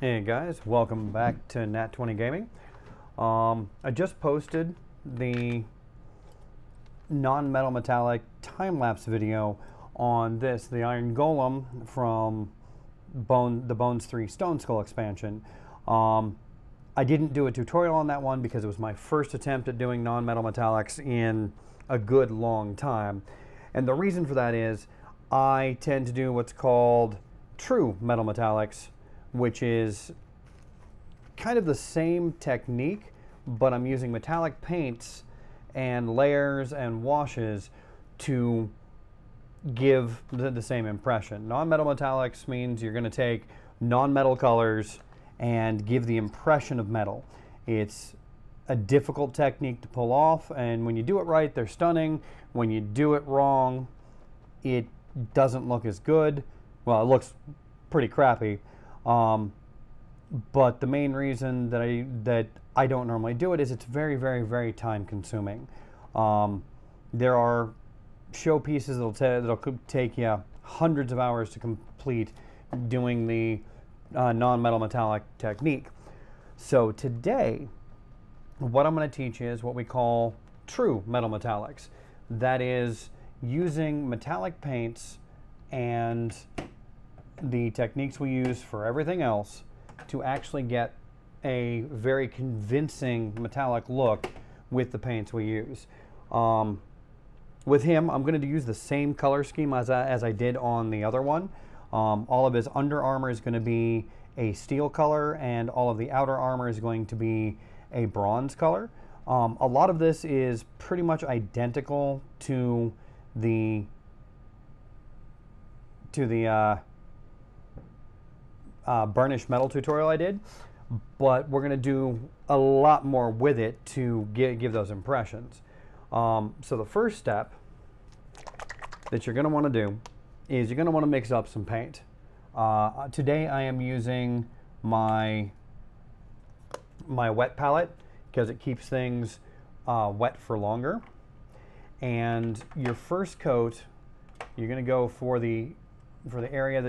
Hey guys, welcome back to Nat20 Gaming. I just posted the non-metal metallic time-lapse video on the Iron Golem from the Bones 3 Stoneskull Expansion. I didn't do a tutorial on that one because it was my first attempt at doing non-metal metallics in a good long time. And the reason for that is I tend to do what's called true metal metallics, which is kind of the same technique, but I'm using metallic paints and layers and washes to give the same impression. Non-metal metallics means you're going to take non-metal colors and give the impression of metal. It's a difficult technique to pull off, and when you do it right, they're stunning. When you do it wrong, it doesn't look as good. Well, it looks pretty crappy. But the main reason that I don't normally do it is it's very, very, very time consuming. There are show pieces that'll take you hundreds of hours to complete doing the non-metal metallic technique. So today, what I'm going to teach you is what we call true metal metallics. That is using metallic paints and the techniques we use for everything else to actually get a very convincing metallic look with the paints we use. With him, I'm going to use the same color scheme as I did on the other one. All of his under armor is going to be a steel color, and all of the outer armor is going to be a bronze color. A lot of this is pretty much identical to the burnished metal tutorial I did, but we're going to do a lot more with it to give those impressions. So the first step that you're going to want to do is you're going to want to mix up some paint. Today I am using my wet palette because it keeps things wet for longer. And your first coat, you're going to go for the area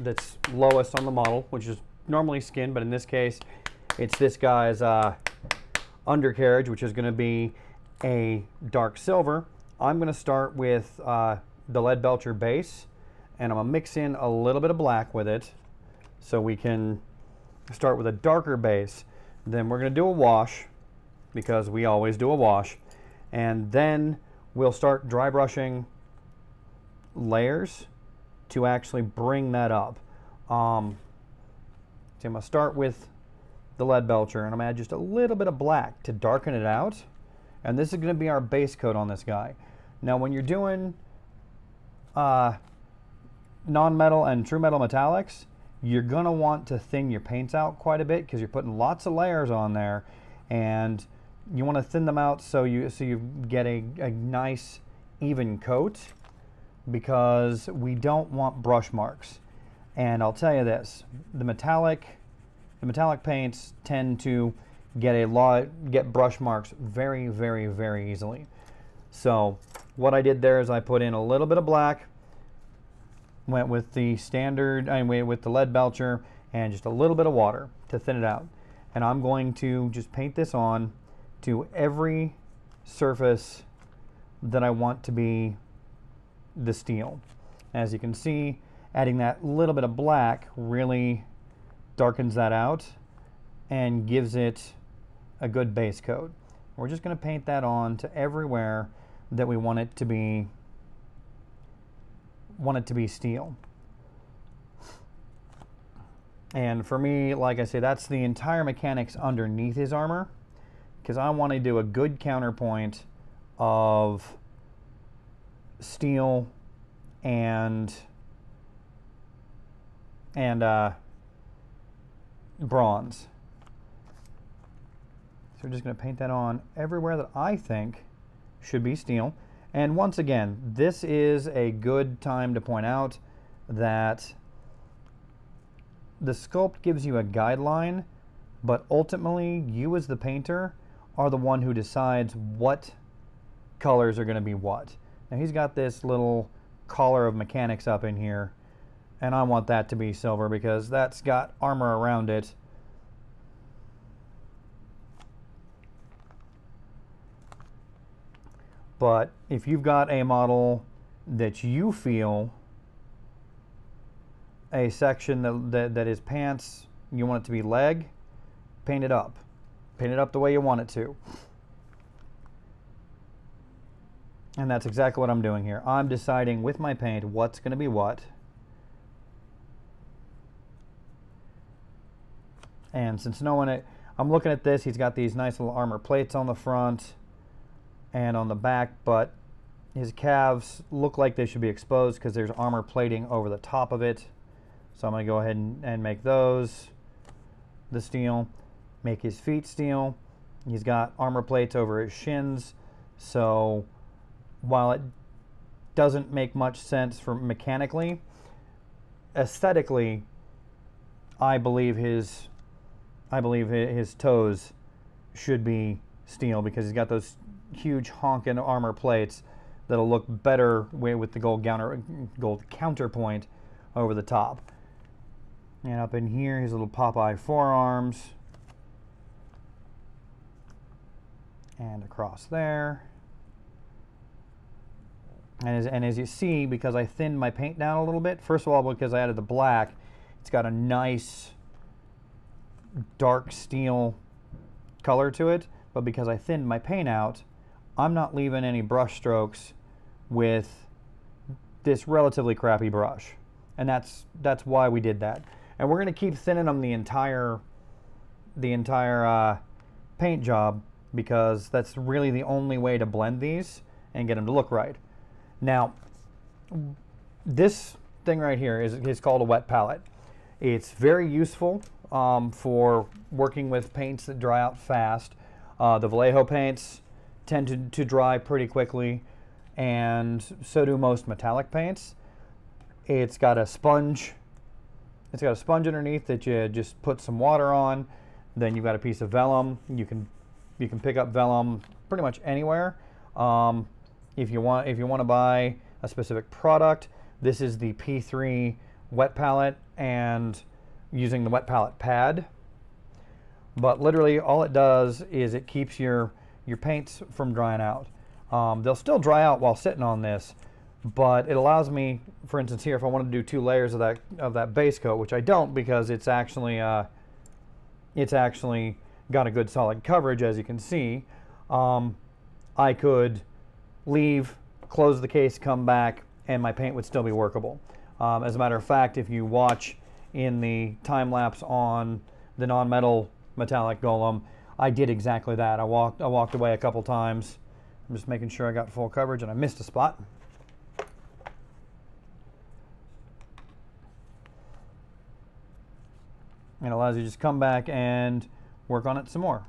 that's lowest on the model, which is normally skin, but in this case it's this guy's undercarriage, which is going to be a dark silver. I'm going to start with the lead belcher base, and I'm going to mix in a little bit of black with it so we can start with a darker base. Then we're going to do a wash, because we always do a wash, and then we'll start dry brushing layers to actually bring that up. So I'm going to start with the lead belcher, and I'm going to add just a little bit of black to darken it out. And this is going to be our base coat on this guy. Now when you're doing non-metal and true metal metallics, you're going to want to thin your paints out quite a bit because you're putting lots of layers on there, and you want to thin them out so you get a nice even coat, because we don't want brush marks. And I'll tell you this, the metallic paints tend to get brush marks very, very, very easily. So what I did there is I put in a little bit of black, went with the standard, I went with the lead belcher, and just a little bit of water to thin it out. And I'm going to just paint this on to every surface that I want to be the steel. As you can see, adding that little bit of black really darkens that out and gives it a good base coat. We're just going to paint that on to everywhere that we want it to be steel. And for me, like I say, that's the entire mechanics underneath his armor, because I want to do a good counterpoint of steel and bronze. So we're just going to paint that on everywhere that I think should be steel. And once again, this is a good time to point out that the sculpt gives you a guideline, but ultimately you as the painter are the one who decides what colors are going to be what. Now he's got this little collar of mechanics up in here And I want that to be silver because that's got armor around it. But if you've got a model that you feel a section that is pants, you want it to be leg, paint it up. Paint it up the way you want it to. And that's exactly what I'm doing here. I'm deciding with my paint what's going to be what. And since no one, I'm looking at this, he's got these nice little armor plates on the front and on the back, but his calves look like they should be exposed because there's armor plating over the top of it. So I'm going to go ahead and make those the steel. Make his feet steel. He's got armor plates over his shins. So while it doesn't make much sense for mechanically, aesthetically, I believe his toes should be steel because he's got those huge honking armor plates that'll look better with the gold counterpoint over the top. And up in here, his little Popeye forearms. And across there. And as you see, because I thinned my paint down a little bit, first of all, because I added the black, it's got a nice dark steel color to it. But because I thinned my paint out, I'm not leaving any brush strokes with this relatively crappy brush. And that's why we did that. And we're going to keep thinning them the entire paint job because that's really the only way to blend these and get them to look right. Now, this thing right here is called a wet palette. It's very useful for working with paints that dry out fast. The Vallejo paints tend to dry pretty quickly, and so do most metallic paints. It's got a sponge. It's got a sponge underneath that you just put some water on. Then you've got a piece of vellum. You can pick up vellum pretty much anywhere. If you want to buy a specific product, this is the P3 wet palette and using the wet palette pad. But literally all it does is it keeps your paints from drying out. They'll still dry out while sitting on this, but it allows me, for instance here, if I want to do 2 layers of that base coat, which I don't because it's actually got a good solid coverage, as you can see. I could leave, close the case, come back, and my paint would still be workable. As a matter of fact, if you watch in the time lapse on the non-metal metallic golem, I did exactly that. I walked away a couple times. I'm just making sure I got full coverage, and I missed a spot. And it allows you to just come back and work on it some more.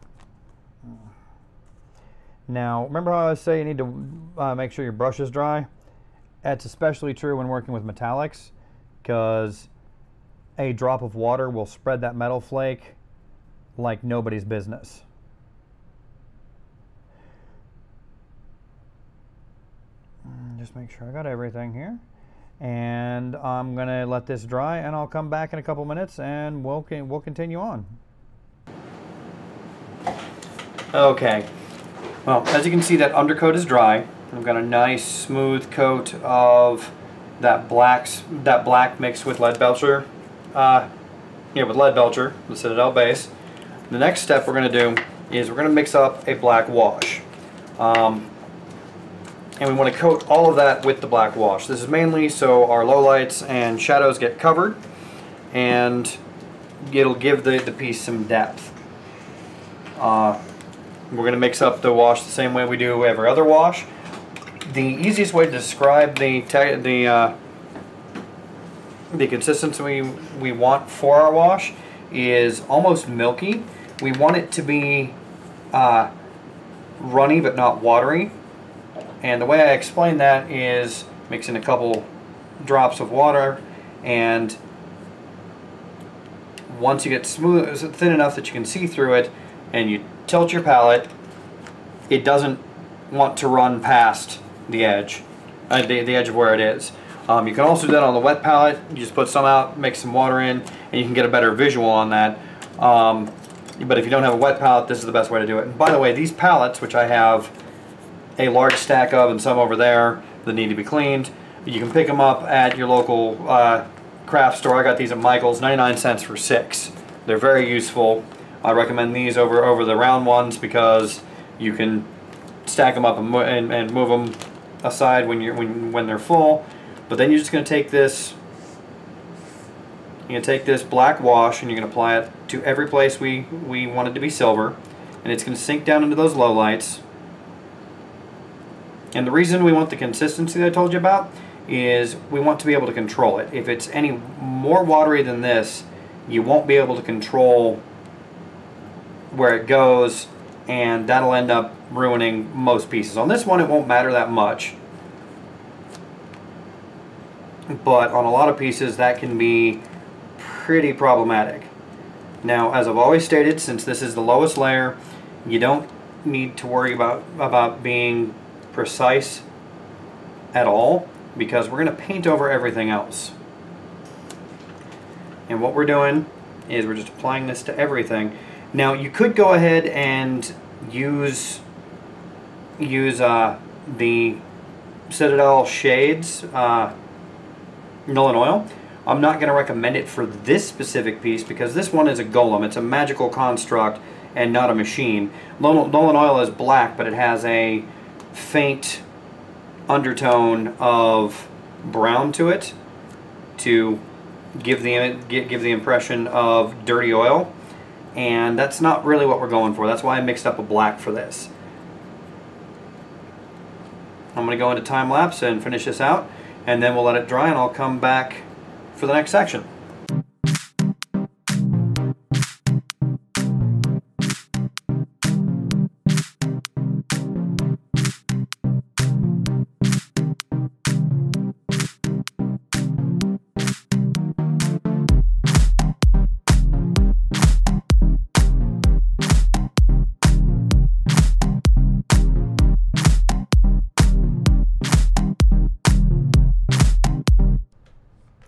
Now, remember how I say you need to make sure your brush is dry? That's especially true when working with metallics, because a drop of water will spread that metal flake like nobody's business. Just make sure I got everything here. And I'm gonna let this dry, and I'll come back in a couple minutes and we'll continue on. Okay, well, as you can see, that undercoat is dry. I've got a nice smooth coat of that black mixed with lead belcher. With lead belcher, the Citadel base. The next step we're going to do is we're going to mix up a black wash. And we want to coat all of that with the black wash. This is mainly so our lowlights and shadows get covered, and it'll give the piece some depth. We're going to mix up the wash the same way we do every other wash. The easiest way to describe the consistency we want for our wash is almost milky. We want it to be runny but not watery. And the way I explain that is mixing a couple drops of water, and once you get smooth, thin enough that you can see through it, and you tilt your palette, it doesn't want to run past the edge, the edge of where it is. You can also do that on the wet palette. You just put some out, mix some water in, and you can get a better visual on that. But if you don't have a wet palette, this is the best way to do it. And by the way, these palettes, which I have a large stack of and some over there that need to be cleaned, you can pick them up at your local craft store. I got these at Michael's, 99 cents for 6. They're very useful. I recommend these over the round ones because you can stack them up and move them aside when they're full. But then you're just going to take this. You're going to take this black wash and you're going to apply it to every place we want it to be silver, and it's going to sink down into those lowlights. And the reason we want the consistency that I told you about is we want to be able to control it. If it's any more watery than this, you won't be able to control where it goes, and that'll end up ruining most pieces. On this one, it won't matter that much, but on a lot of pieces that can be pretty problematic. Now, as I've always stated, since this is the lowest layer, you don't need to worry about being precise at all, because we're going to paint over everything else. And what we're doing is we're just applying this to everything. Now, you could go ahead and use the Citadel Shades Null and Oil. I'm not going to recommend it for this specific piece because this one is a golem. It's a magical construct and not a machine. Null and Oil is black, but it has a faint undertone of brown to it to give the impression of dirty oil, and that's not really what we're going for. That's why I mixed up a black for this. I'm going to go into time lapse and finish this out, and then we'll let it dry, and I'll come back for the next section.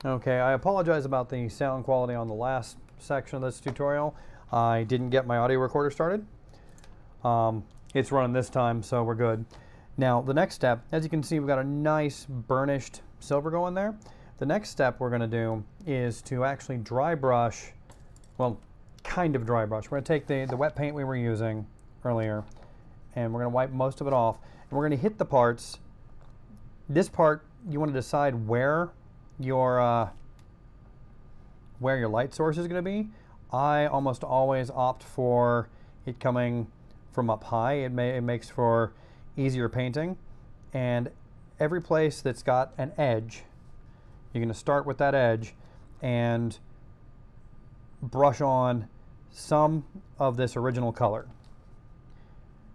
Okay, I apologize about the sound quality on the last section of this tutorial. I didn't get my audio recorder started. It's running this time, so we're good. Now, the next step, as you can see, we've got a nice burnished silver going there. The next step we're going to do is to actually dry brush, well, kind of dry brush. We're going to take the wet paint we were using earlier, and we're going to wipe most of it off. And we're going to hit the parts. This part, you want to decide where your light source is going to be. I almost always opt for it coming from up high. It makes for easier painting, and every place that's got an edge, you're going to start with that edge and brush on some of this original color.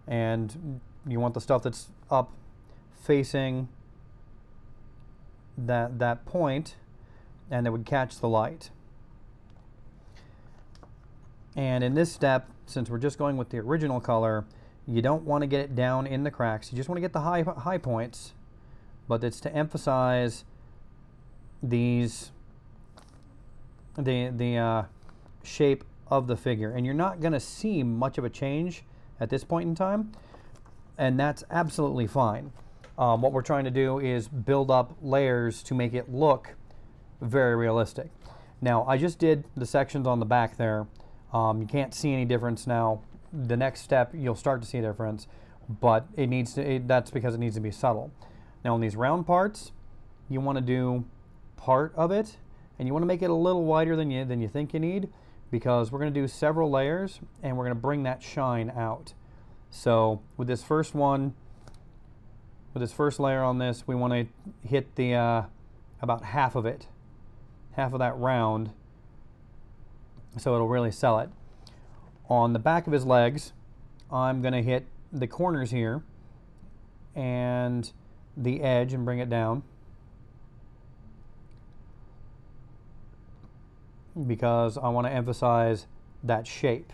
And you want the stuff that's up facing that point, and it would catch the light. And in this step, since we're just going with the original color, you don't want to get it down in the cracks. You just want to get the high points, but it's to emphasize these the shape of the figure. And you're not going to see much of a change at this point in time, and that's absolutely fine. What we're trying to do is build up layers to make it look very realistic. Now, I just did the sections on the back there. You can't see any difference now. The next step, you'll start to see a difference, but that's because it needs to be subtle. Now, on these round parts, you want to do part of it, and you want to make it a little wider than you think you need, because we're going to do several layers, and we're going to bring that shine out. So, with this first one, with this first layer on this, we want to hit the about half of it, half of that round, so it'll really sell it. On the back of his legs, I'm going to hit the corners here and the edge and bring it down, because I want to emphasize that shape.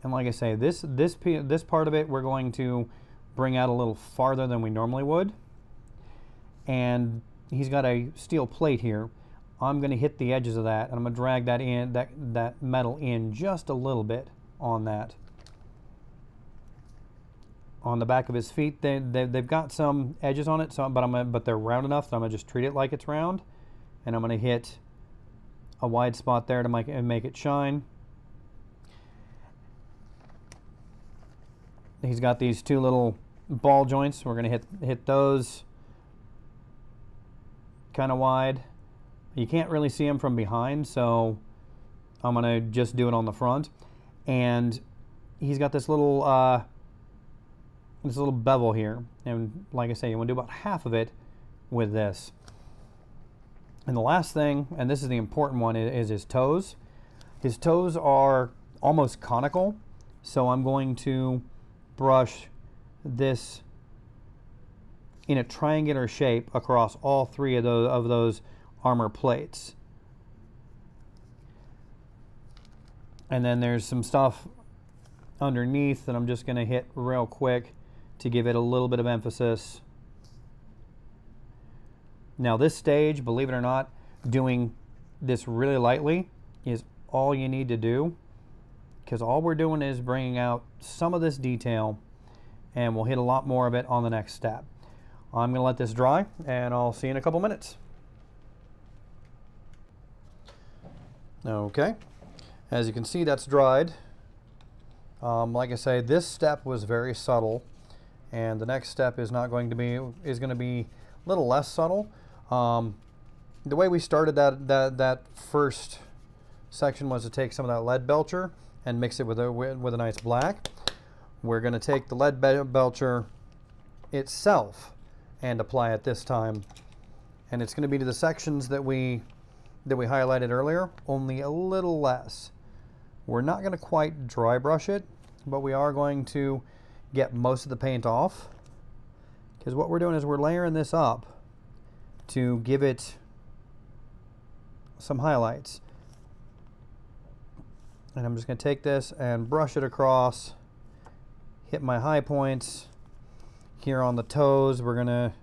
And like I say, this part of it we're going to bring out a little farther than we normally would. And he's got a steel plate here. I'm going to hit the edges of that, and I'm going to drag that in, that metal in just a little bit on that. On the back of his feet, they've got some edges on it, but they're round enough that I'm going to just treat it like it's round. And I'm going to hit a wide spot there to make it shine. He's got these two little ball joints. We're going to hit those kind of wide. You can't really see them from behind, so I'm going to just do it on the front. And he's got this little bevel here. And like I say, you want to do about half of it with this. And the last thing, and this is the important one, is his toes. His toes are almost conical, so I'm going to brush this in a triangular shape across all three of those armor plates. And then there's some stuff underneath that I'm just going to hit real quick to give it a little bit of emphasis. Now this stage, believe it or not, doing this really lightly is all you need to do, because all we're doing is bringing out some of this detail, and we'll hit a lot more of it on the next step. I'm going to let this dry, and I'll see you in a couple minutes. Okay, as you can see, that's dried. Like I say, this step was very subtle, and the next step is going to be a little less subtle. The way we started that first section was to take some of that lead belcher and mix it with a nice black. We're going to take the lead belcher itself and apply it this time, and it's going to be to the sections that we highlighted earlier, only a little less. We're not going to quite dry brush it, but we are going to get most of the paint off, because what we're doing is we're layering this up to give it some highlights. And I'm just going to take this and brush it across, hit my high points here on the toes. We're gonna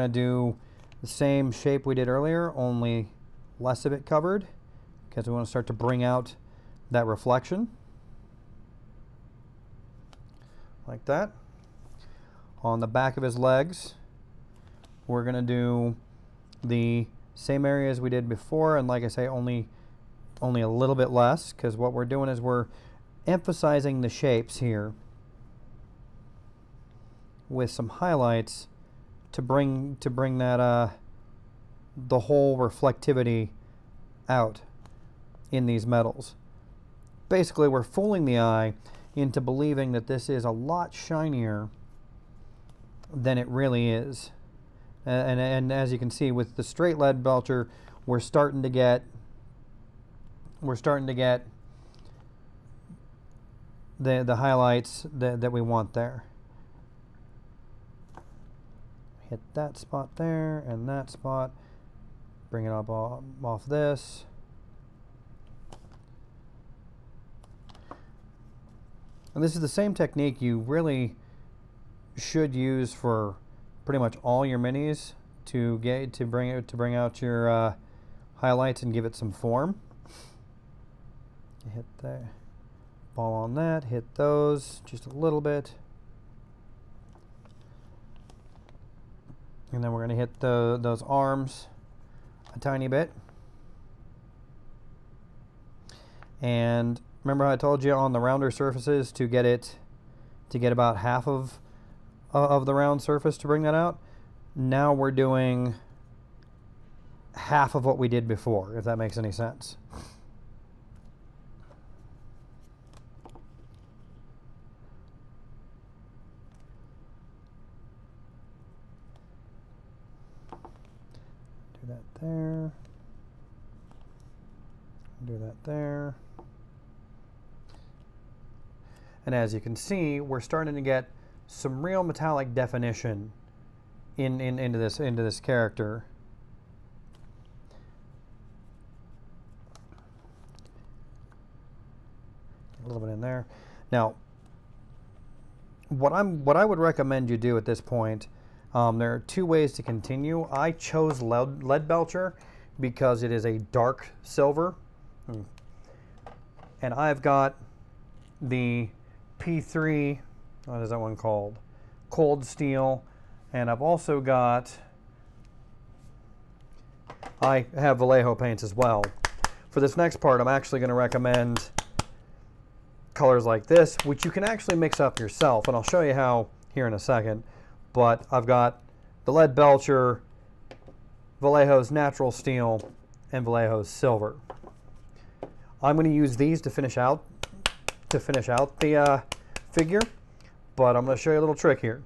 do the same shape we did earlier, only less of it covered, because we want to start to bring out that reflection like that. On the back of his legs, we're going to do the same areas we did before, and like I say, only a little bit less, because what we're doing is we're emphasizing the shapes here with some highlights to bring that the whole reflectivity out in these metals. Basically, we're fooling the eye into believing that this is a lot shinier than it really is. And as you can see with the straight lead belcher, we're starting to get the highlights that we want there. Hit that spot there and that spot. Bring it up off this. And this is the same technique you really should use for pretty much all your minis to bring out your highlights and give it some form. Hit the ball on that, hit those just a little bit. And then we're going to hit those arms a tiny bit. And remember how I told you on the rounder surfaces to get about half of the round surface to bring that out? Now we're doing half of what we did before, if that makes any sense. Do that there. Do that there. And as you can see, we're starting to get some real metallic definition into this character. A little bit in there. Now, what I would recommend you do at this point, there are two ways to continue. I chose lead belcher because it is a dark silver, and I've got the P3, what is that one called? Cold steel, and I've also got, I have Vallejo paints as well. For this next part, I'm actually going to recommend colors like this, which you can actually mix up yourself, and I'll show you how here in a second. But I've got the lead belcher, Vallejo's natural steel, and Vallejo's silver. I'm going to use these to finish out the figure, but I'm going to show you a little trick here.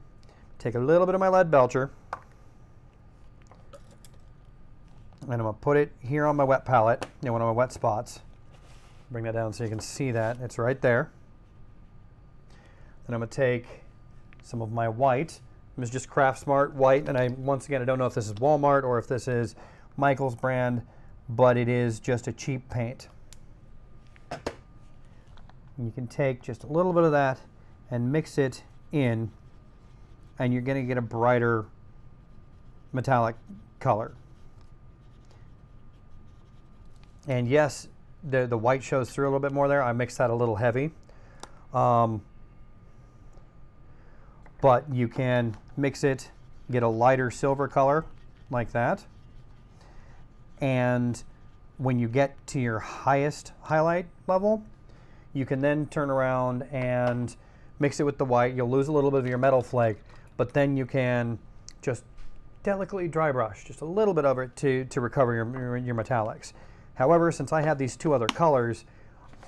Take a little bit of my lead belcher, and I'm going to put it here on my wet palette, one of my wet spots. Bring that down so you can see that. It's right there. Then I'm going to take some of my white. This is just Craft Smart white, and once again, I don't know if this is Walmart or if this is Michael's brand, but it is just a cheap paint. And you can take just a little bit of that and mix it in, and you're going to get a brighter metallic color. And yes, the white shows through a little bit more there. I mixed that a little heavy. But you can mix it, get a lighter silver color like that. And when you get to your highest highlight level, you can then turn around and mix it with the white. You'll lose a little bit of your metal flake, but then you can just delicately dry brush just a little bit of it to recover your metallics. However, since I have these two other colors,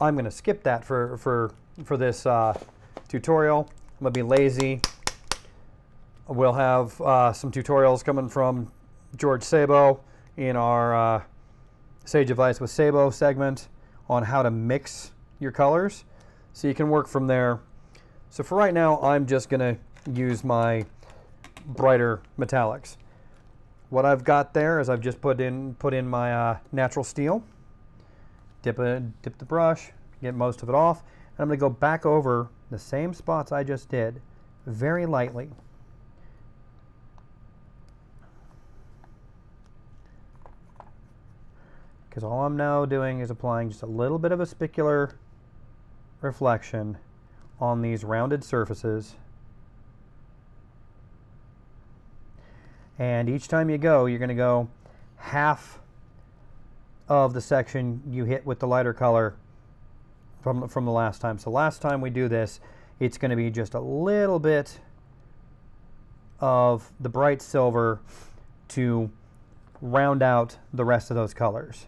I'm going to skip that for this tutorial. I'm going to be lazy. We'll have some tutorials coming from George Sabo in our Sage Advice with Sabo segment on how to mix your colors, so you can work from there. So for right now, I'm just going to use my brighter metallics. What I've got there is I've just put in my natural steel, dip the brush, get most of it off, and I'm going to go back over the same spots I just did very lightly. Because all I'm now doing is applying just a little bit of a specular reflection on these rounded surfaces. And each time you go, you're going to go half of the section you hit with the lighter color from the last time. So last time we do this, it's going to be just a little bit of the bright silver to round out the rest of those colors.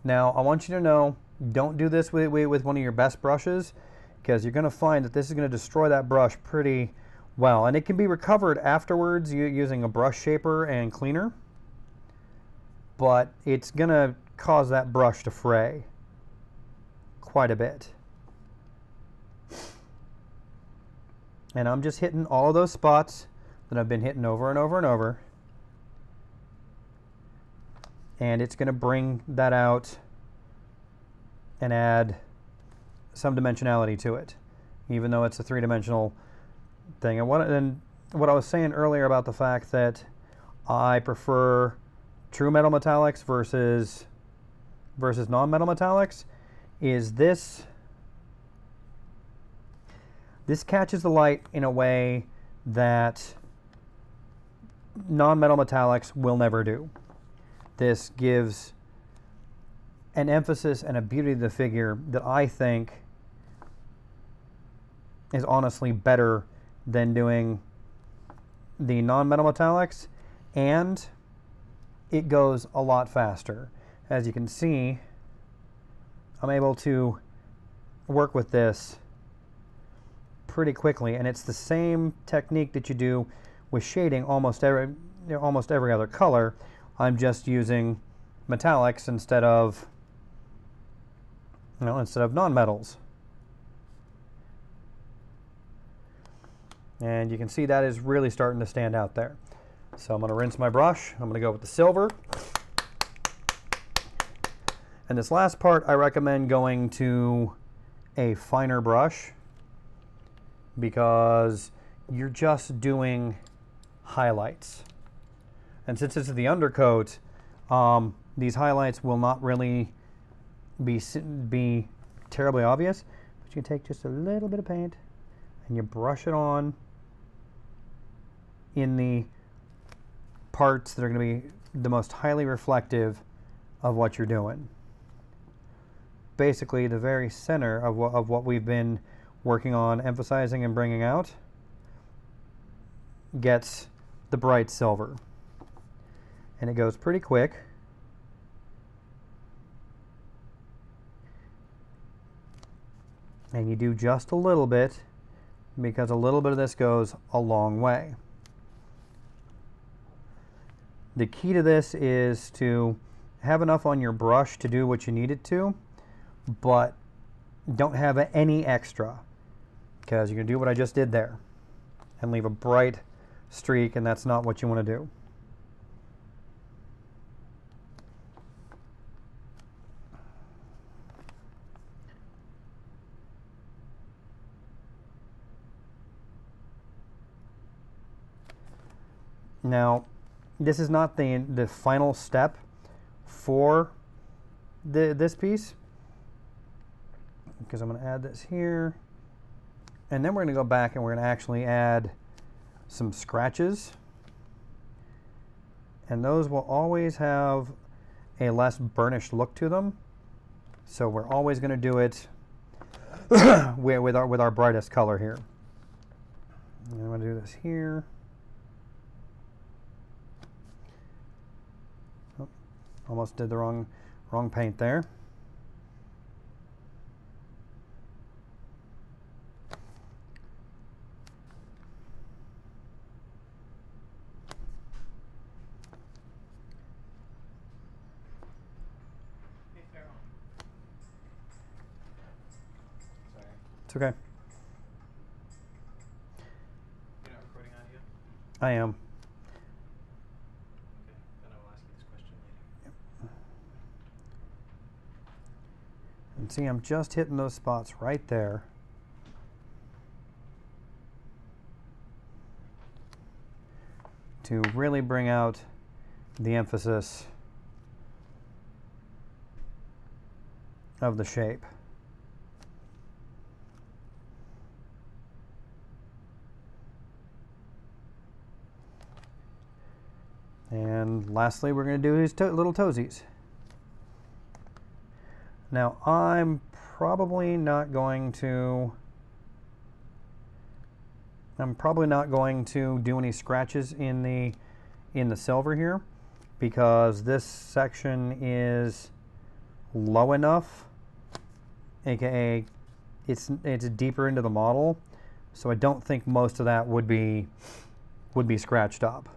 Now, I want you to know, don't do this with one of your best brushes, because you're going to find that this is going to destroy that brush pretty well. And it can be recovered afterwards using a brush shaper and cleaner, but it's going to cause that brush to fray quite a bit. And I'm just hitting all of those spots that I've been hitting over and over and over. And it's going to bring that out and add some dimensionality to it, even though it's a three-dimensional thing. And what I was saying earlier about the fact that I prefer true metal metallics versus non-metal metallics is this catches the light in a way that non-metal metallics will never do. This gives an emphasis and a beauty to the figure that I think is honestly better than doing the non-metal metallics, and it goes a lot faster. As you can see, I'm able to work with this pretty quickly, and it's the same technique that you do with shading almost every other color. I'm just using metallics instead of non-metals. And you can see that is really starting to stand out there. So I'm going to rinse my brush. I'm going to go with the silver. And this last part, I recommend going to a finer brush because you're just doing highlights. And since this is the undercoat, these highlights will not really be terribly obvious. But you take just a little bit of paint and you brush it on in the parts that are going to be the most highly reflective of what you're doing. Basically, the very center of what we've been working on, emphasizing and bringing out, gets the bright silver. And it goes pretty quick. And you do just a little bit, because a little bit of this goes a long way. The key to this is to have enough on your brush to do what you need it to, but don't have any extra, because you're going to do what I just did there and leave a bright streak, and that's not what you want to do. Now, this is not the final step for this piece, because I'm going to add this here, and then we're going to go back and we're going to actually add some scratches, and those will always have a less burnished look to them, so we're always going to do it with our brightest color here. And I'm going to do this here. Oh, almost did the wrong paint there. It's okay. You're not recording audio? I am. Okay, then I will ask you this question later. Yep. And see, I'm just hitting those spots right there. To really bring out the emphasis of the shape. And lastly, we're going to do his little toesies. Now, I'm probably not going to do any scratches in the silver here, because this section is low enough, aka it's deeper into the model, so I don't think most of that would be scratched up.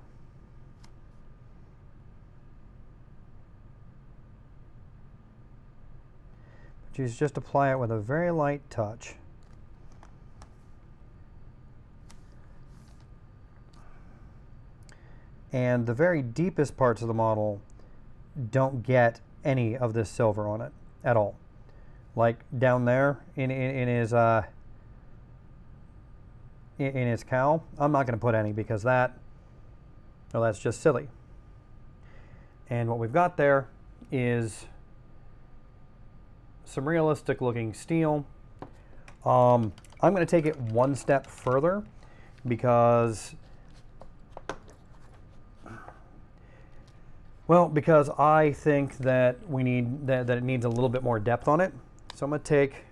Just apply it with a very light touch. And the very deepest parts of the model don't get any of this silver on it at all. Like down there in his cowl, I'm not going to put any, because that's just silly. And what we've got there is some realistic looking steel. I'm going to take it one step further, because I think that it needs a little bit more depth on it. So I'm going to take,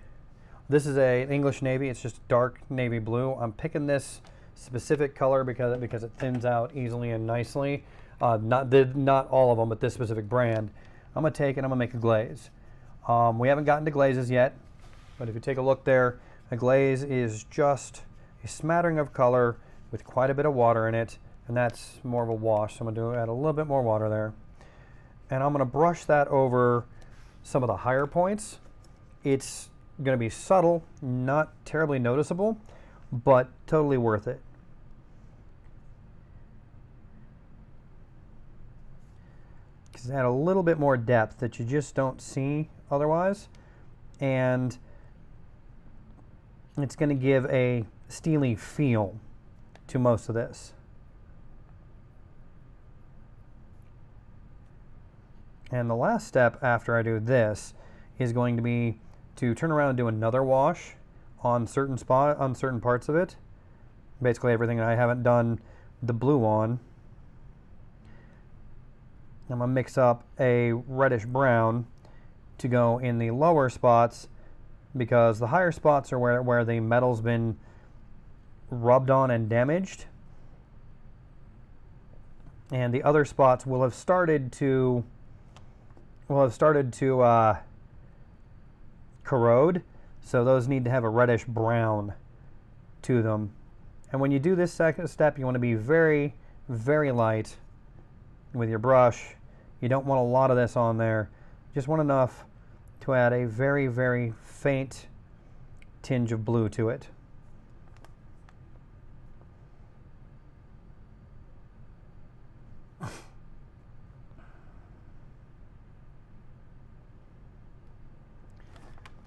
this is an English navy, it's just dark navy blue. I'm picking this specific color because it thins out easily and nicely. Not all of them, but this specific brand. I'm going to take it, I'm going to make a glaze. We haven't gotten to glazes yet, but if you take a look there, a glaze is just a smattering of color with quite a bit of water in it, and that's more of a wash. So I'm going to add a little bit more water there. And I'm going to brush that over some of the higher points. It's going to be subtle, not terribly noticeable, but totally worth it. It's had a little bit more depth that you just don't see otherwise, and it's going to give a steely feel to most of this. And the last step after I do this is going to be to turn around and do another wash on certain parts of it. Basically everything that I haven't done the blue on. I'm going to mix up a reddish brown to go in the lower spots, because the higher spots are where the metal's been rubbed on and damaged, and the other spots will have started to corrode, so those need to have a reddish brown to them. And when you do this second step, you want to be very, very light with your brush. You don't want a lot of this on there. You just want enough to add a very, very faint tinge of blue to it.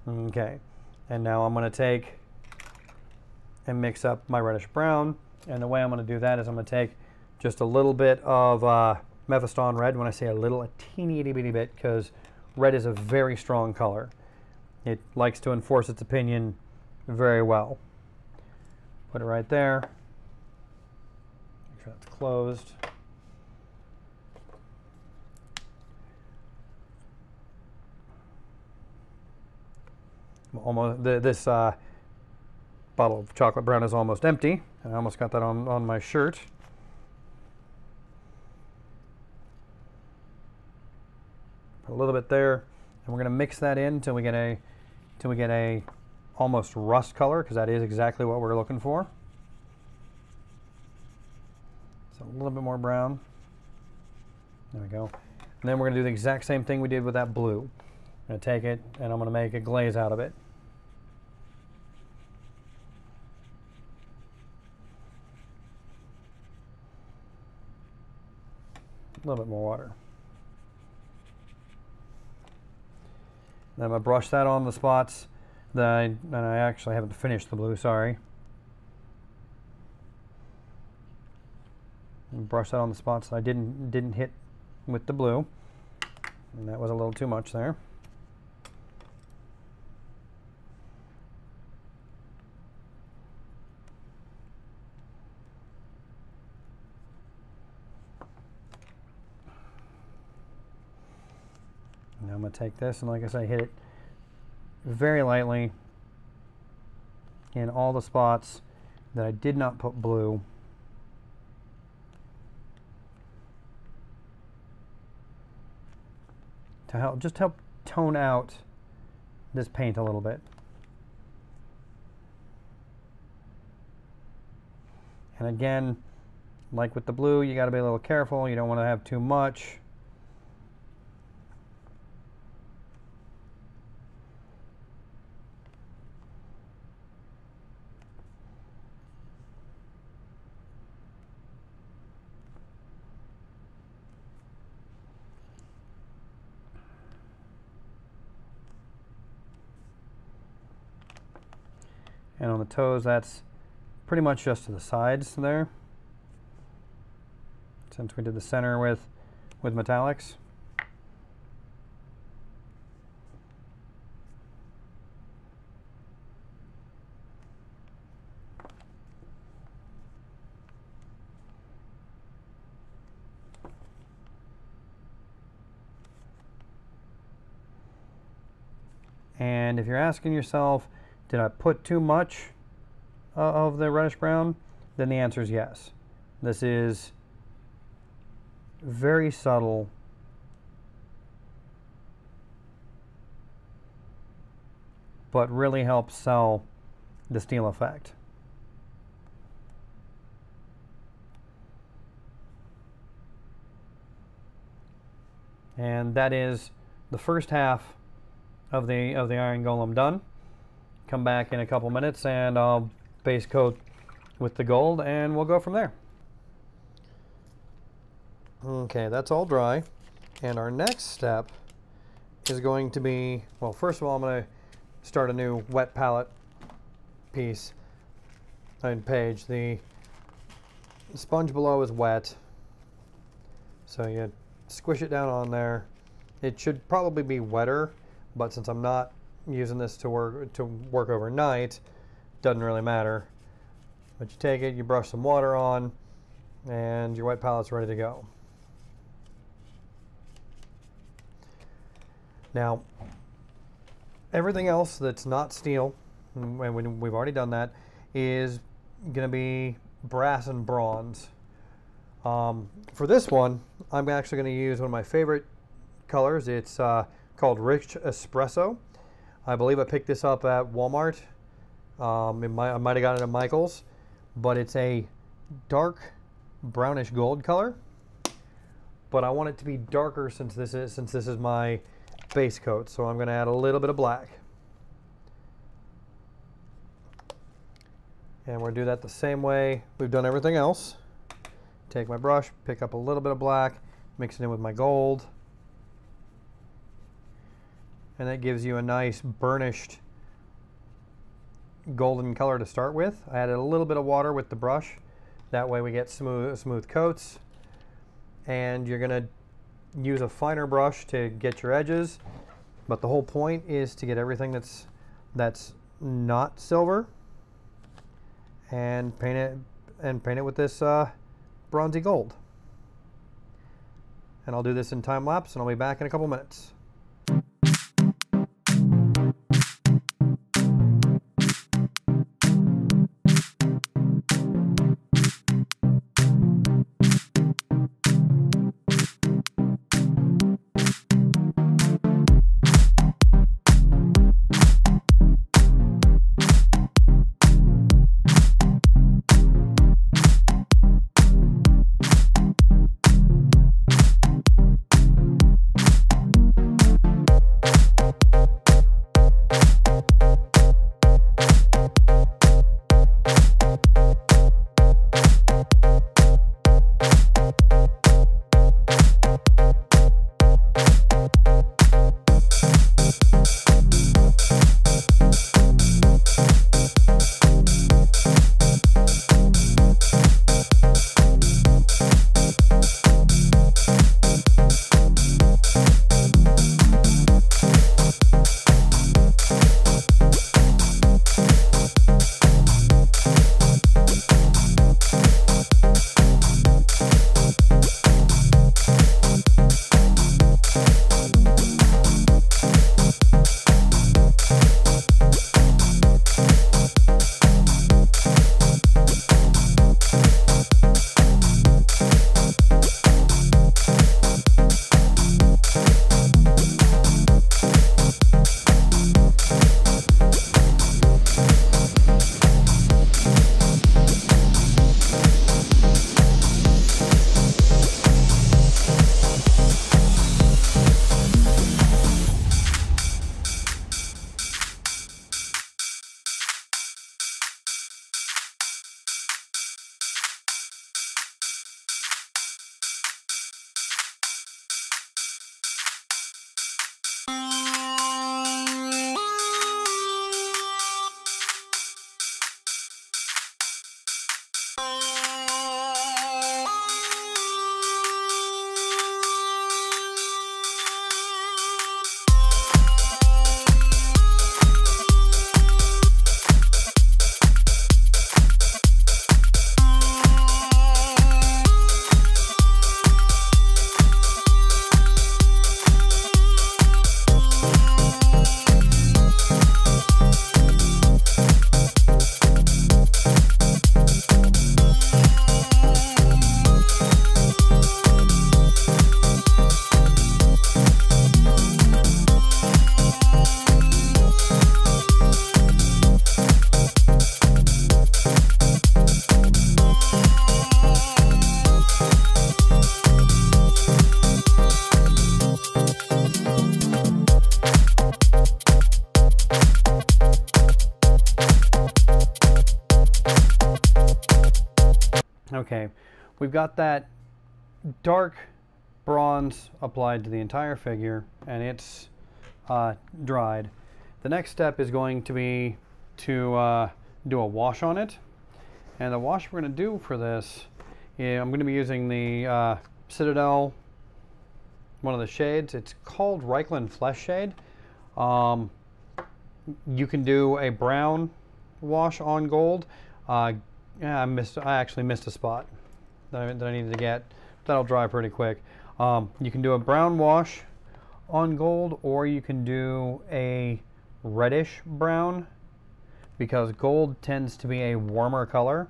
Okay, and now I'm going to take and mix up my reddish brown, and the way I'm going to do that is I'm going to take just a little bit of Mephiston red. When I say a little, a teeny itty bitty bit, because red is a very strong color. It likes to enforce its opinion very well. Put it right there. Make sure that's closed. Almost this bottle of chocolate brown is almost empty. I almost got that on my shirt. Put a little bit there, and we're going to mix that in until we get a almost rust color, because that is exactly what we're looking for. So a little bit more brown. There we go. And then we're going to do the exact same thing we did with that blue. I'm going to take it and I'm going to make a glaze out of it. A little bit more water. Then I'm going to brush that on the spots that I actually haven't finished the blue, sorry. And brush that on the spots that I didn't hit with the blue. And that was a little too much there. Now I'm going to take this and, like I say, hit it very lightly in all the spots that I did not put blue. To help tone out this paint a little bit. And again, like with the blue, you got to be a little careful. You don't want to have too much. And on the toes, that's pretty much just to the sides there, since we did the center with metallics. And if you're asking yourself, did I put too much of the reddish brown? Then the answer is yes. This is very subtle, but really helps sell the steel effect. And that is the first half of the Iron Golem done. Come back in a couple minutes and I'll base coat with the gold and we'll go from there. Okay, that's all dry. And our next step is going to be, well, first of all, I'm going to start a new wet palette piece and page. The sponge below is wet, so you squish it down on there. It should probably be wetter, but since I'm not using this to work overnight, doesn't really matter. But you take it, you brush some water on, and your wet palette's ready to go. Now, everything else that's not steel, and we've already done that, is going to be brass and bronze. For this one, I'm actually going to use one of my favorite colors. It's called Rich Espresso. I believe I picked this up at Walmart. I might have gotten it at Michael's, but it's a dark brownish gold color. But I want it to be darker since this is my base coat, so I'm going to add a little bit of black. And we're going to do that the same way we've done everything else. Take my brush, pick up a little bit of black, mix it in with my gold. And that gives you a nice burnished golden color to start with. I added a little bit of water with the brush. That way we get smooth coats. And you're going to use a finer brush to get your edges. But the whole point is to get everything that's not silver and paint it with this bronzy gold. And I'll do this in time lapse, and I'll be back in a couple minutes. Okay, we've got that dark bronze applied to the entire figure, and it's dried. The next step is going to be to do a wash on it. And the wash we're going to do for this, I'm going to be using the Citadel, one of the shades. It's called Reikland Flesh Shade. You can do a brown wash on gold. Yeah, I actually missed a spot that I needed to get. That'll dry pretty quick. You can do a brown wash on gold, or you can do a reddish brown, because gold tends to be a warmer color,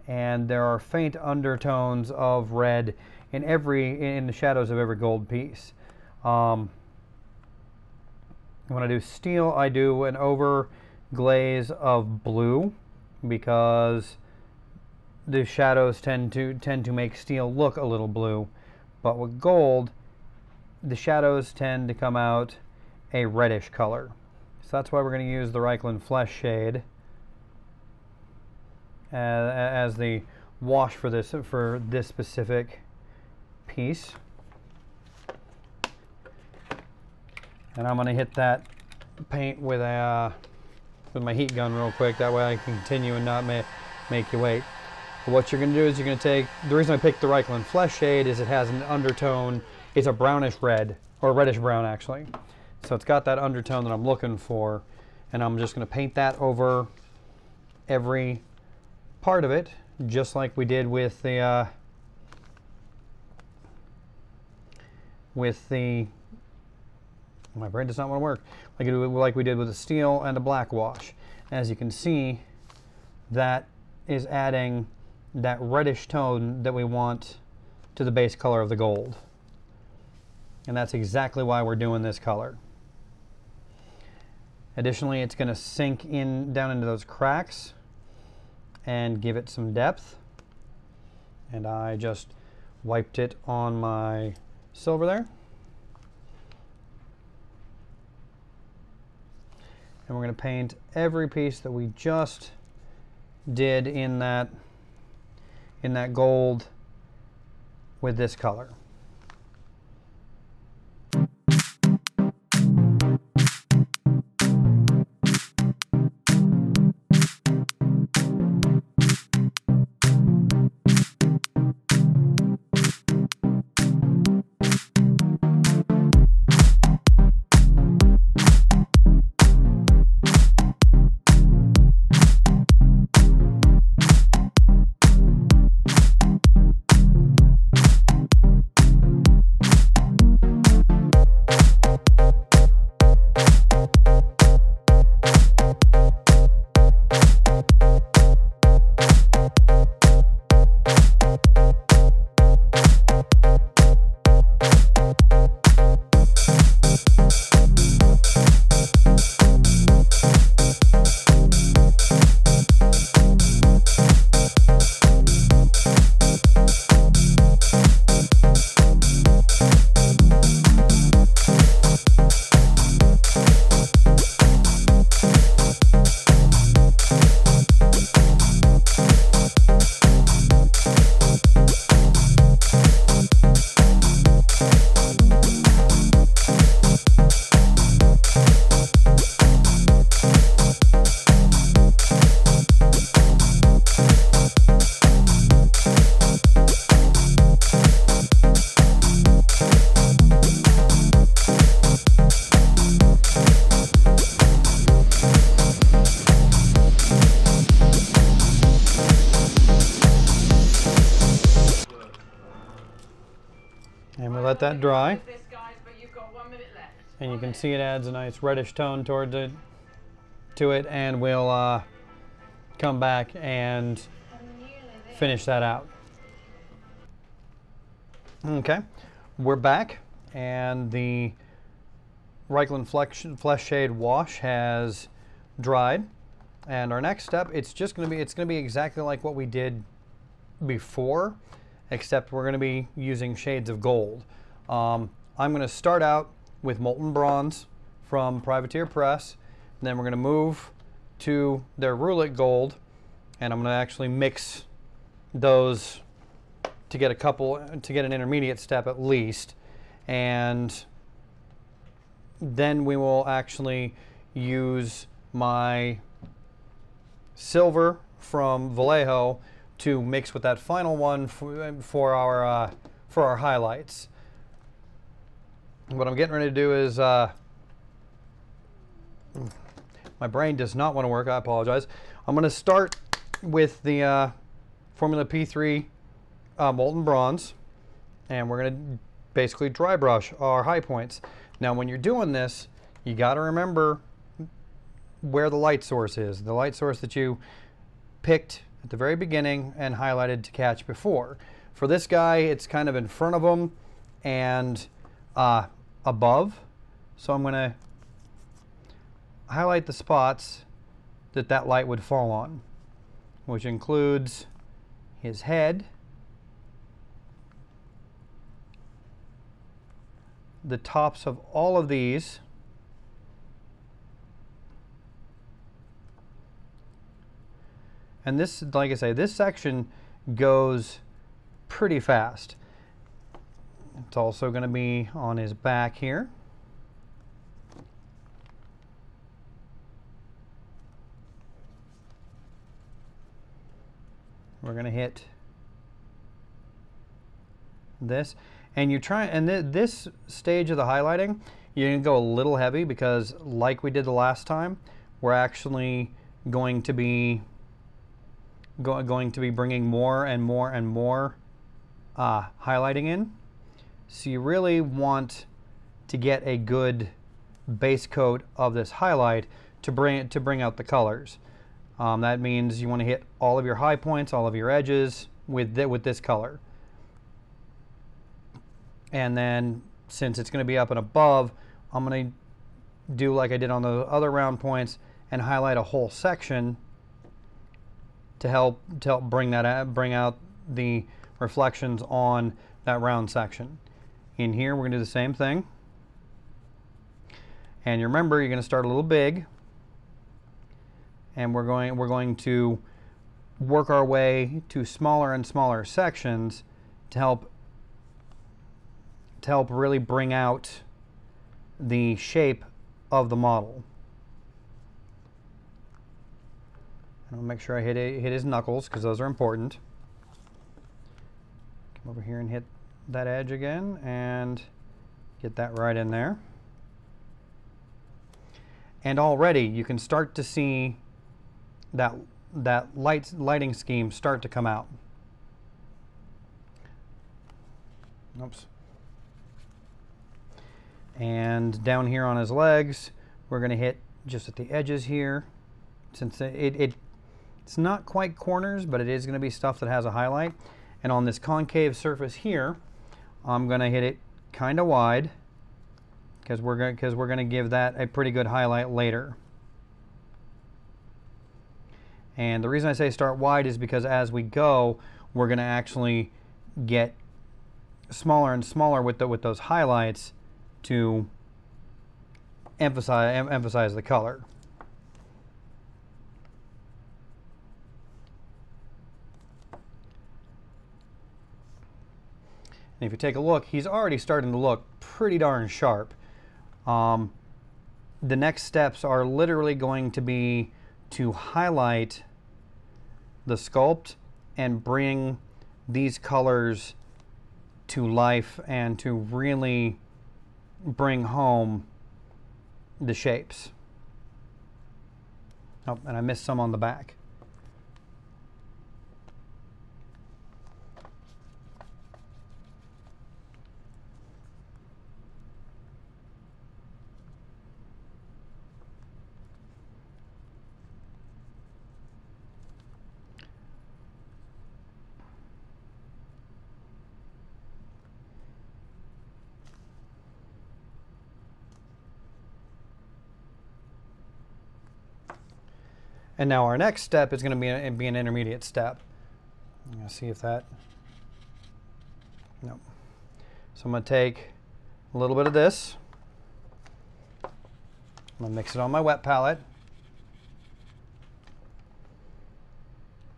and there are faint undertones of red in the shadows of every gold piece. When I do steel, I do an over glaze of blue, because the shadows tend to make steel look a little blue. But with gold, the shadows tend to come out a reddish color. So that's why we're going to use the Reikland Flesh Shade as the wash for this specific piece. And I'm going to hit that paint with my heat gun real quick. That way I can continue and not make you wait. But what you're going to do is you're going to take, the reason I picked the Reikland Flesh Shade is it has an undertone. It's a brownish red, or reddish brown actually. So it's got that undertone that I'm looking for, and I'm just going to paint that over every part of it, just like we did with the my brain does not want to work, like we did with the steel and the black wash. As you can see, that is adding that reddish tone that we want to the base color of the gold. And that's exactly why we're doing this color. Additionally, it's going to sink down into those cracks and give it some depth. And I just wiped it on my silver there. And we're going to paint every piece that we just did in that gold with this color. And we'll let that dry. And you can see it adds a nice reddish tone to it, and we'll come back and finish that out. Okay, we're back, and the Reikland Flesh Shade wash has dried. And our next step, it's going to be exactly like what we did before, except we're going to be using shades of gold. I'm going to start out with Molten Bronze from Privateer Press, and then we're going to move to their Roulette Gold, and I'm going to actually mix those to get an intermediate step at least, and then we will actually use my silver from Vallejo to mix with that final one for our highlights. What I'm getting ready to do is, my brain does not want to work, I apologize. I'm going to start with the Formula P3 Molten Bronze, and we're going to basically dry brush our high points. Now when you're doing this, you got to remember where the light source is, the light source that you picked at the very beginning and highlighted to catch before. For this guy, it's kind of in front of him and above, so I'm going to highlight the spots that light would fall on, which includes his head, the tops of all of these, and this, like I say, this section goes pretty fast. It's also going to be on his back here. We're going to hit this, and this stage of the highlighting, you're going to go a little heavy because, like we did the last time, we're actually going to be bringing more and more and more highlighting in. So you really want to get a good base coat of this highlight to bring out the colors. That means you want to hit all of your high points, all of your edges with this color. And then, since it's going to be up and above, I'm going to do like I did on the other round points and highlight a whole section to help bring out the reflections on that round section. In here, we're going to do the same thing. And you remember, you're going to start a little big, and we're going to work our way to smaller and smaller sections to help really bring out the shape of the model. And I'll make sure I hit his knuckles, because those are important. Come over here and hit that edge again and get that right in there. And already you can start to see that lighting scheme start to come out. Oops. And down here on his legs, we're going to hit just at the edges here. Since it's not quite corners, but it is going to be stuff that has a highlight. And on this concave surface here, I'm going to hit it kind of wide, because we're going to give that a pretty good highlight later. And the reason I say start wide is because as we go, we're going to actually get smaller and smaller with those highlights to emphasize the color. And if you take a look, he's already starting to look pretty darn sharp. The next steps are literally going to be to highlight the sculpt and bring these colors to life and to really bring home the shapes. Oh, and I missed some on the back. And now our next step is going to be an intermediate step. I'm going to see if that, no. So I'm going to take a little bit of this. I'm going to mix it on my wet palette.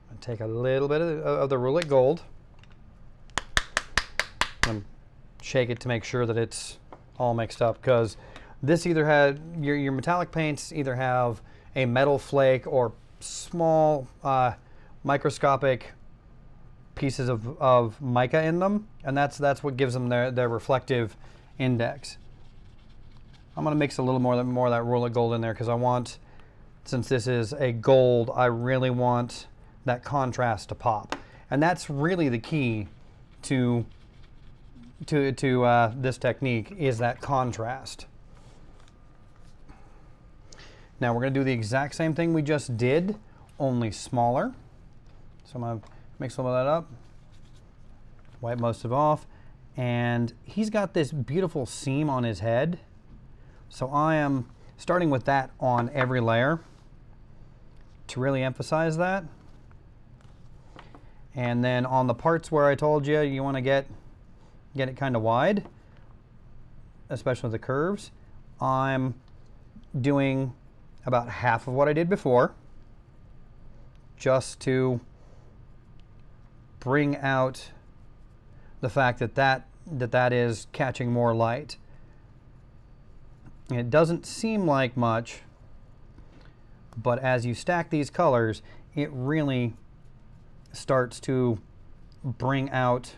I'm going to take a little bit of the Roulette Gold. and shake it to make sure that it's all mixed up, because this either had your metallic paints either have a metal flake or small microscopic pieces of mica in them, and that's what gives them their reflective index. I'm going to mix a little more of that roulette gold in there, because I want, since this is a gold, I really want that contrast to pop, and that's really the key to this technique, is that contrast. Now we're going to do the exact same thing we just did, only smaller. So I'm going to mix some of that up, wipe most of it off, and he's got this beautiful seam on his head. So I am starting with that on every layer to really emphasize that. And then on the parts where I told you you want to get it kind of wide, especially the curves, I'm doing about half of what I did before, just to bring out the fact that is catching more light. And it doesn't seem like much, but as you stack these colors, it really starts to bring out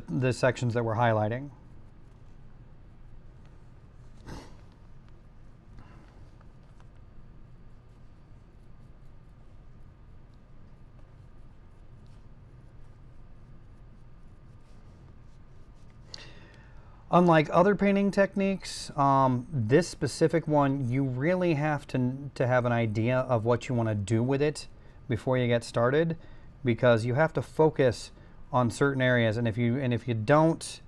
the sections that we're highlighting. Unlike other painting techniques, this specific one, you really have to have an idea of what you want to do with it before you get started, because you have to focus on certain areas, and if you don't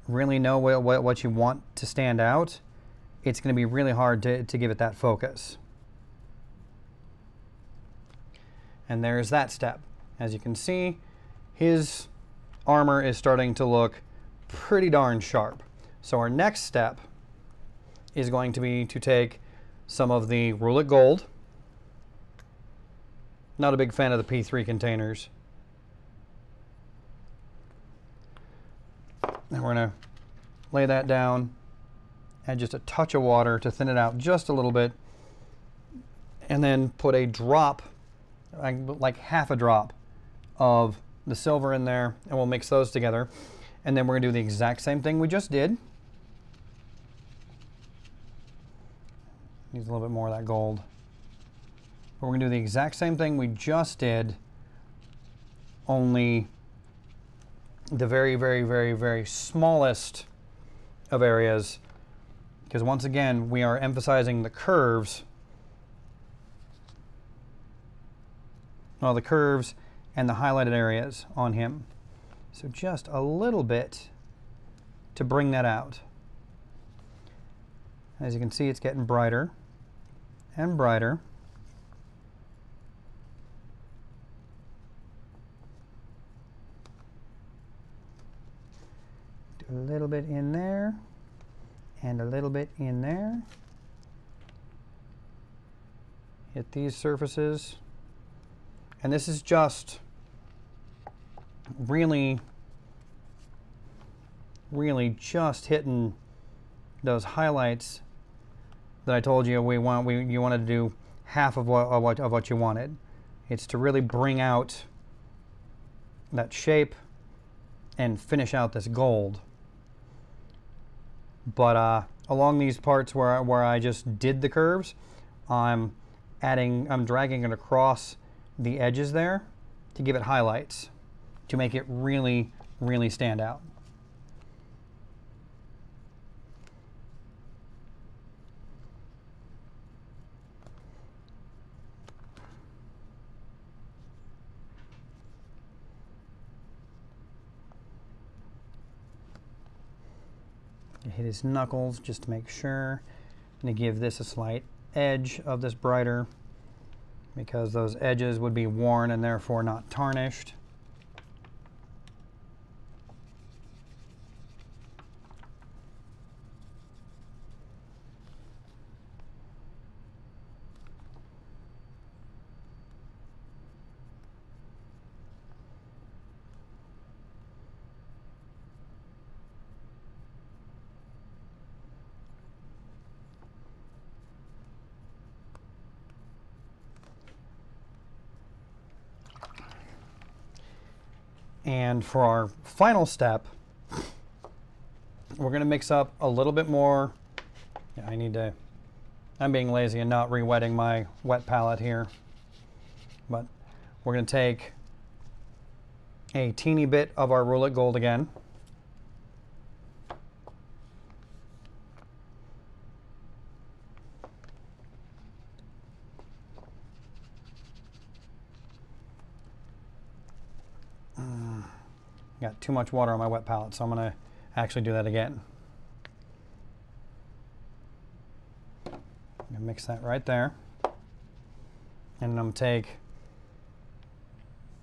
really know what you want to stand out, it's going to be really hard to give it that focus. And there's that step. As you can see, his armor is starting to look pretty darn sharp. So our next step is going to be to take some of the roulette gold. Not a big fan of the P3 containers. Now we're going to lay that down, add just a touch of water to thin it out just a little bit, and then put a drop, like half a drop of the silver in there, and we'll mix those together. And then we're going to do the exact same thing we just did. Use a little bit more of that gold. But we're going to do the exact same thing we just did, only the very, very, very, very smallest of areas. Because once again, we are emphasizing the curves. Well, the curves and the highlighted areas on him. So just a little bit to bring that out. As you can see, it's getting brighter and brighter. Do a little bit in there and a little bit in there. Hit these surfaces. And this is just really just hitting those highlights that I told you you wanted to do half of what you wanted. It's to really bring out that shape and finish out this gold. But along these parts where I just did the curves, I'm dragging it across the edges there to give it highlights, to make it really, really stand out. Hit his knuckles just to make sure, and to give this a slight edge of this brighter, because those edges would be worn and therefore not tarnished. And for our final step, we're going to mix up a little bit more. Yeah, I'm being lazy and not re-wetting my wet palette here. But we're going to take a teeny bit of our roulette gold again. Got too much water on my wet palette, so I'm going to actually do that again. I'm going to mix that right there. And I'm going to take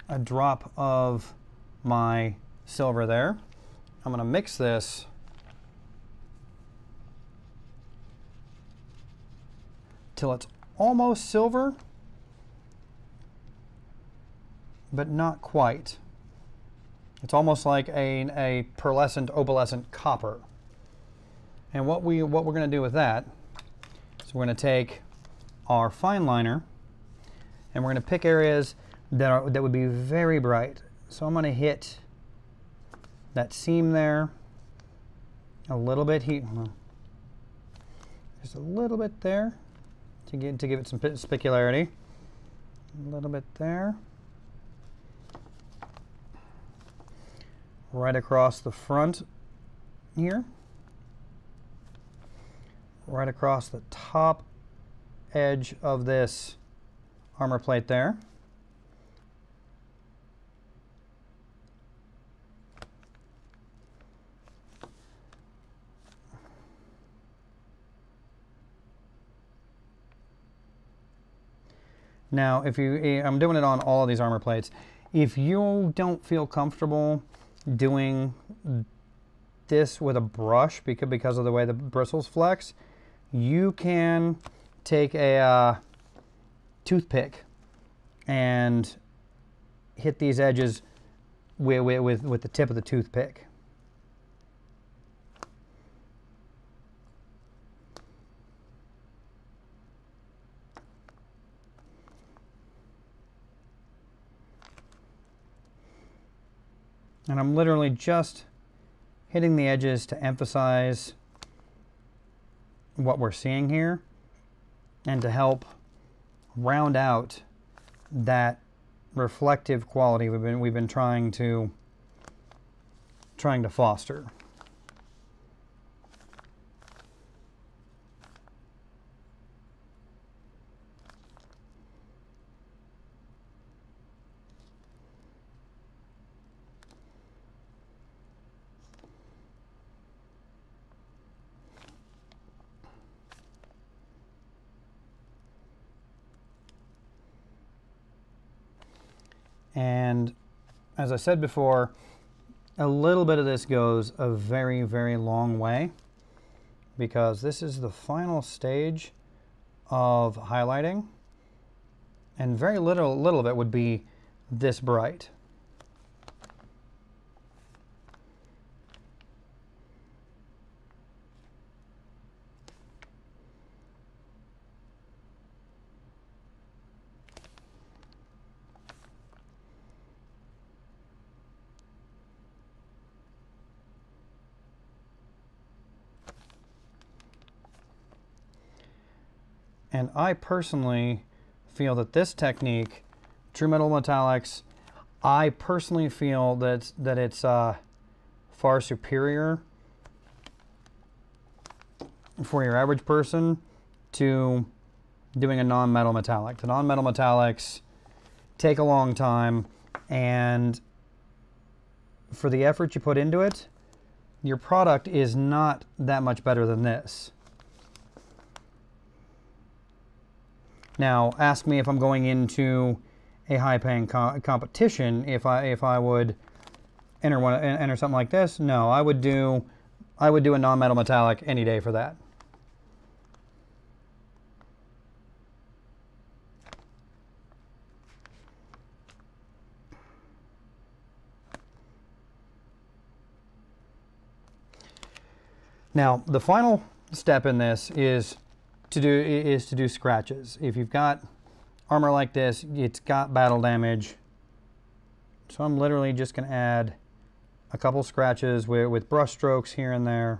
a drop of my silver there. I'm going to mix this till it's almost silver, but not quite. It's almost like a pearlescent, opalescent copper. And what we're going to do with that is we're going to take our fine liner and we're going to pick areas that would be very bright. So I'm going to hit that seam there a little bit here, just a little bit there to give it some specularity. A little bit there. Right across the front here. Right across the top edge of this armor plate there. Now, I'm doing it on all of these armor plates. If you don't feel comfortable doing this with a brush because of the way the bristles flex, you can take a toothpick and hit these edges with the tip of the toothpick. And I'm literally just hitting the edges to emphasize what we're seeing here and to help round out that reflective quality we've been trying to foster. And as I said before, a little bit of this goes a very, very long way because this is the final stage of highlighting, and very little of it would be this bright. And I personally feel that this technique, True Metal Metallics, I personally feel that it's far superior for your average person to doing a non-metal metallic. The non-metal metallics take a long time, and for the effort you put into it, your product is not that much better than this. Now, ask me if I'm going into a high-paying competition, if I would enter something like this. No, I would do a non-metal metallic any day for that. Now, the final step in this is to do scratches. If you've got armor like this, it's got battle damage. So I'm literally just going to add a couple scratches with brush strokes here and there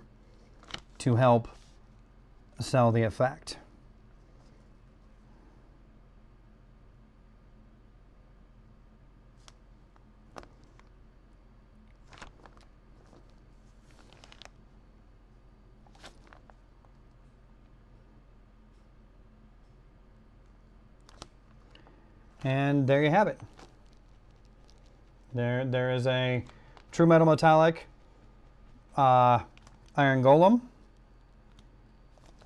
to help sell the effect. And there you have it. There is a true metal metallic Iron Golem.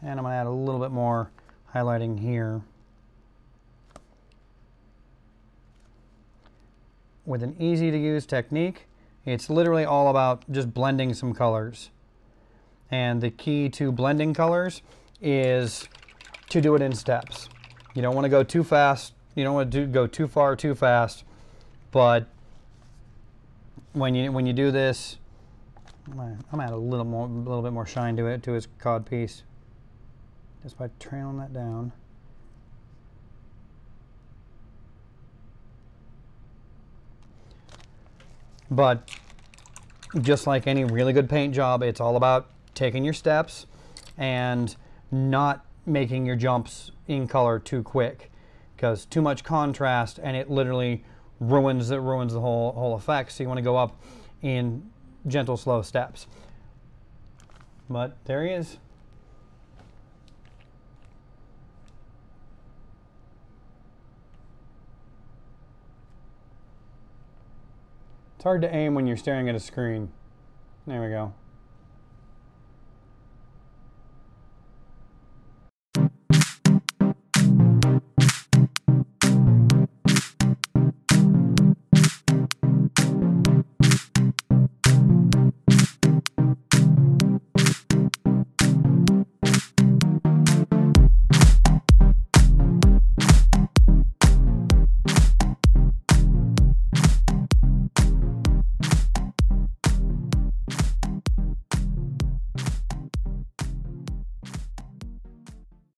And I'm going to add a little bit more highlighting here. With an easy to use technique, it's literally all about just blending some colors. And the key to blending colors is to do it in steps. You don't want to go too fast. You don't want to go too far too fast. But when you do this, I'm gonna add a little bit more shine to it, to his cod piece, just by trailing that down. But just like any really good paint job, it's all about taking your steps and not making your jumps in color too quick, because too much contrast and it literally ruins the whole effect. So you want to go up in gentle, slow steps. But there he is. It's hard to aim when you're staring at a screen. There we go.